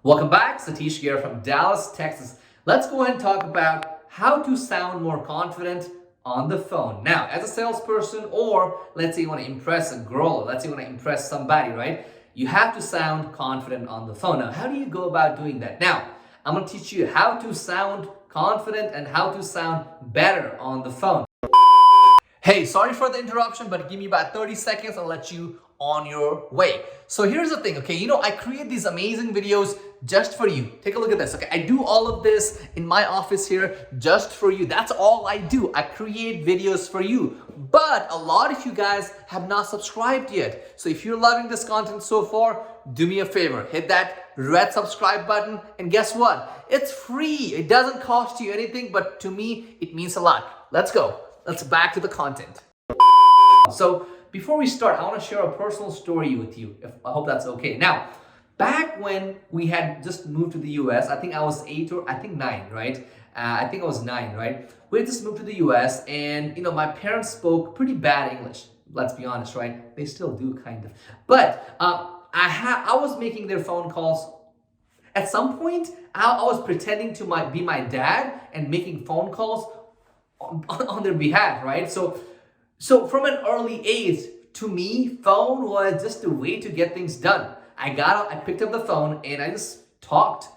Welcome back, Satish here from Dallas, Texas. Let's go ahead and talk about how to sound more confident on the phone. Now, as a salesperson, or let's say you want to impress a girl, or let's say you want to impress somebody, right? You have to sound confident on the phone. Now, how do you go about doing that? Now, I'm going to teach you how to sound confident and how to sound better on the phone. Hey, sorry for the interruption, but give me about 30 seconds. I'll let you on your way. So here's the thing, okay? I create these amazing videos just for you. Take a look at this, okay? I do all of this in my office here just for you. That's all I do. I create videos for you. But a lot of you guys have not subscribed yet. So if you're loving this content so far, do me a favor. Hit that red subscribe button. And guess what? It's free. It doesn't cost you anything, but to me, it means a lot. Let's go. Let's back to the content. So before we start, I want to share a personal story with you. I hope that's okay. Now, back when we had just moved to the US, I think I was 8 or I think 9, right? I think I was 9, right? We had just moved to the US and, my parents spoke pretty bad English. Let's be honest, right? They still do kind of. But I was making their phone calls. At some point, I was pretending to be my dad and making phone calls on their behalf, right? So from an early age, to me, phone was just a way to get things done. I picked up the phone and I just talked.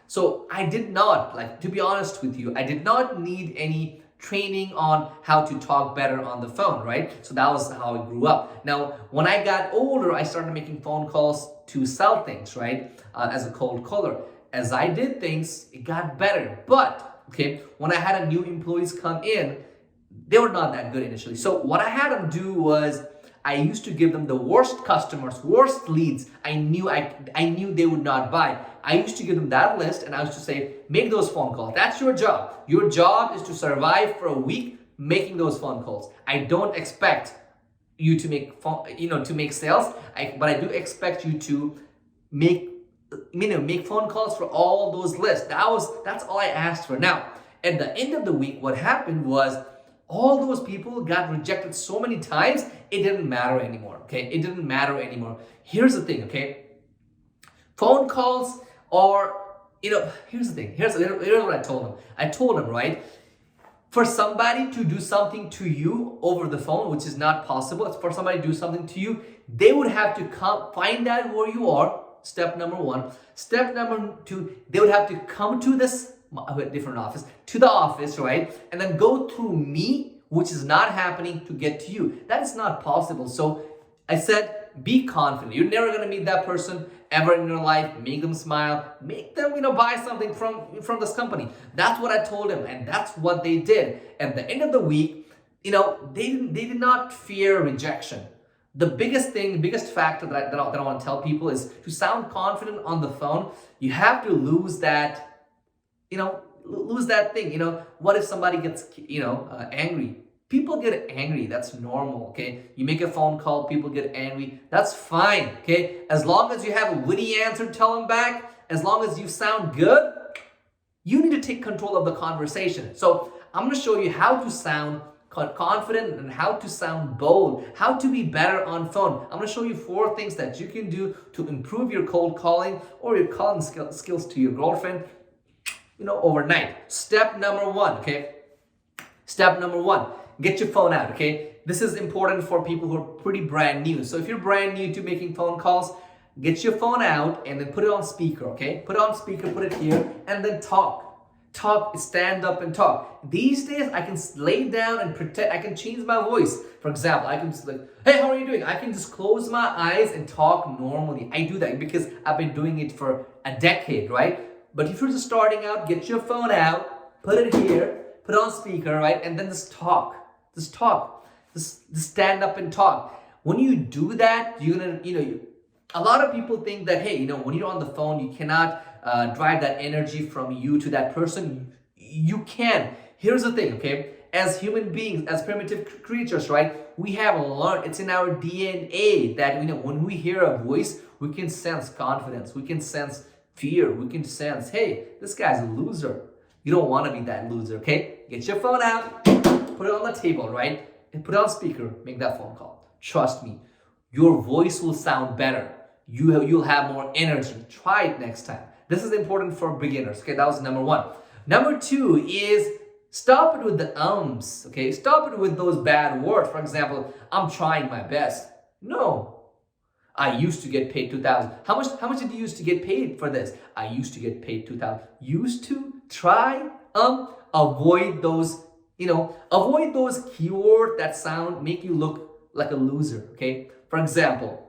So I did not, to be honest with you, I did not need any training on how to talk better on the phone, right? So that was how I grew up. Now, when I got older, I started making phone calls to sell things, right? As a cold caller. As I did things, it got better. But, okay, when I had a new employees come in, they were not that good initially. So what I had them do was I used to give them the worst customers, worst leads I knew they would not buy. I used to give them that list and I used to say, make those phone calls. That's your job. Your job is to survive for a week making those phone calls. I don't expect you to make sales, but I do expect you to make phone calls for all those lists. That's all I asked for. Now, at the end of the week, what happened was all those people got rejected so many times, it didn't matter anymore, okay? It didn't matter anymore. Here's the thing, okay? Phone calls are, here's the thing. Here's what I told them. I told them, right? For somebody to do something to you over the phone, which is not possible, it's for somebody to do something to you, they would have to come find out where you are, step number 1. Step number 2, they would have to come to this different office, to the office, right? And then go through me, which is not happening to get to you. That is not possible. So I said, be confident. You're never going to meet that person ever in your life. Make them smile. Make them, buy something from this company. That's what I told them. And that's what they did. At the end of the week, they did not fear rejection. The biggest factor that I want to tell people is to sound confident on the phone. You have to lose that thing. What if somebody gets, angry? People get angry. That's normal, okay? You make a phone call, people get angry. That's fine, okay? As long as you have a witty answer to tell them back, as long as you sound good, you need to take control of the conversation. So I'm going to show you how to sound confident and how to sound bold, how to be better on phone. I'm going to show you 4 things that you can do to improve your cold calling or your calling skills to your girlfriend, overnight. Step number 1, okay? Step number 1, get your phone out, okay? This is important for people who are pretty brand new. So if you're brand new to making phone calls, get your phone out and then put it on speaker, okay? Put it on speaker, put it here, and then talk. Stand up and talk. These days, I can lay down and pretend, I can change my voice. For example, I can just hey, how are you doing? I can just close my eyes and talk normally. I do that because I've been doing it for a decade, right? But if you're just starting out, get your phone out, put it here, put it on speaker, right? And then just talk. Just stand up and talk. When you do that, you're gonna, a lot of people think that, hey, when you're on the phone, you cannot drive that energy from you to that person. You can. Here's the thing, okay? As human beings, as primitive creatures, right? We have learned, it's in our DNA that, when we hear a voice, we can sense confidence. We can sense fear. We can sense, hey, this guy's a loser. You don't want to be that loser, okay? Get your phone out, put it on the table, right? And put it on speaker, make that phone call. Trust me, your voice will sound better. you'll have more energy. Try it next time. This is important for beginners. Okay, that was number one. Number two is stop it with the ums. Okay, stop it with those bad words. For example, I'm trying my best. No, I used to get paid 2,000. How much did you used to get paid for this? I used to get paid 2,000. Used to, try, avoid those, avoid those keywords that make you look like a loser. Okay, for example,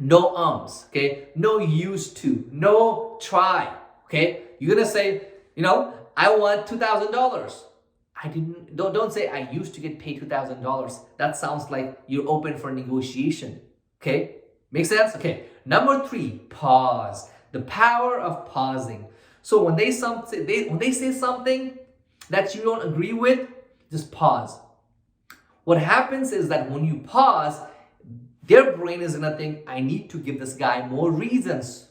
no ums, okay? No used to, no try, okay? You're gonna say, I want $2,000. Don't say I used to get paid $2,000. That sounds like you're open for negotiation, okay? Make sense? Okay. Number three, pause. The power of pausing. So when they say something that you don't agree with, just pause. What happens is that when you pause, their brain is gonna think, I need to give this guy more reasons.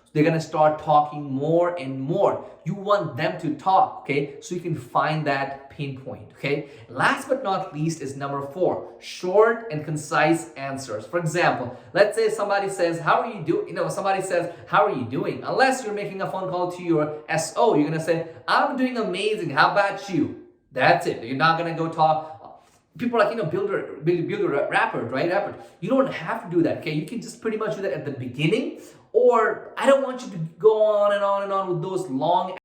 So they're gonna start talking more and more. You want them to talk, okay? So you can find that pain point, okay? Last but not least is number four, short and concise answers. For example, let's say somebody says, how are you doing? Somebody says, how are you doing? Unless you're making a phone call to your SO, you're gonna say, I'm doing amazing. How about you? That's it. You're not gonna go talk. People are like, builder, rapper, right? Rapper. You don't have to do that, okay? You can just pretty much do that at the beginning, or I don't want you to go on and on and on with those long,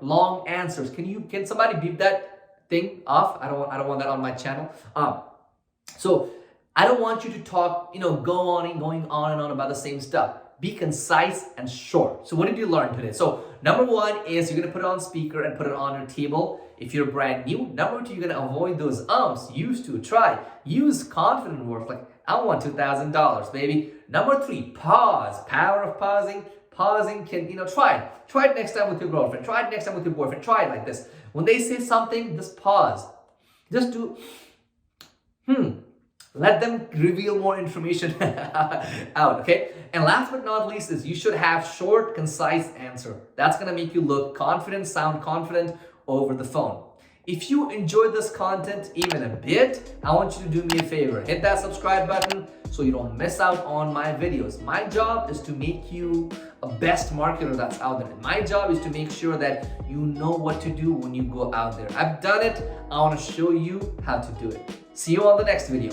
long answers. Can somebody beep that thing off? I don't want that on my channel. So I don't want you to talk, going on and on about the same stuff. Be concise and short. So what did you learn today? So number one is you're gonna put it on speaker and put it on your table if you're brand new. Number two, you're gonna avoid those used to, try. Use confident words like, I want $2,000, baby. Number three, pause. Power of pausing. Pausing can, try it. Try it next time with your girlfriend. Try it next time with your boyfriend. Try it like this. When they say something, just pause. Just do, Let them reveal more information out, okay? And last but not least is you should have short, concise answer. That's gonna make you look confident, sound confident over the phone. If you enjoyed this content even a bit, I want you to do me a favor. Hit that subscribe button so you don't miss out on my videos. My job is to make you a best marketer that's out there. My job is to make sure that you know what to do when you go out there. I've done it. I want to show you how to do it. See you on the next video.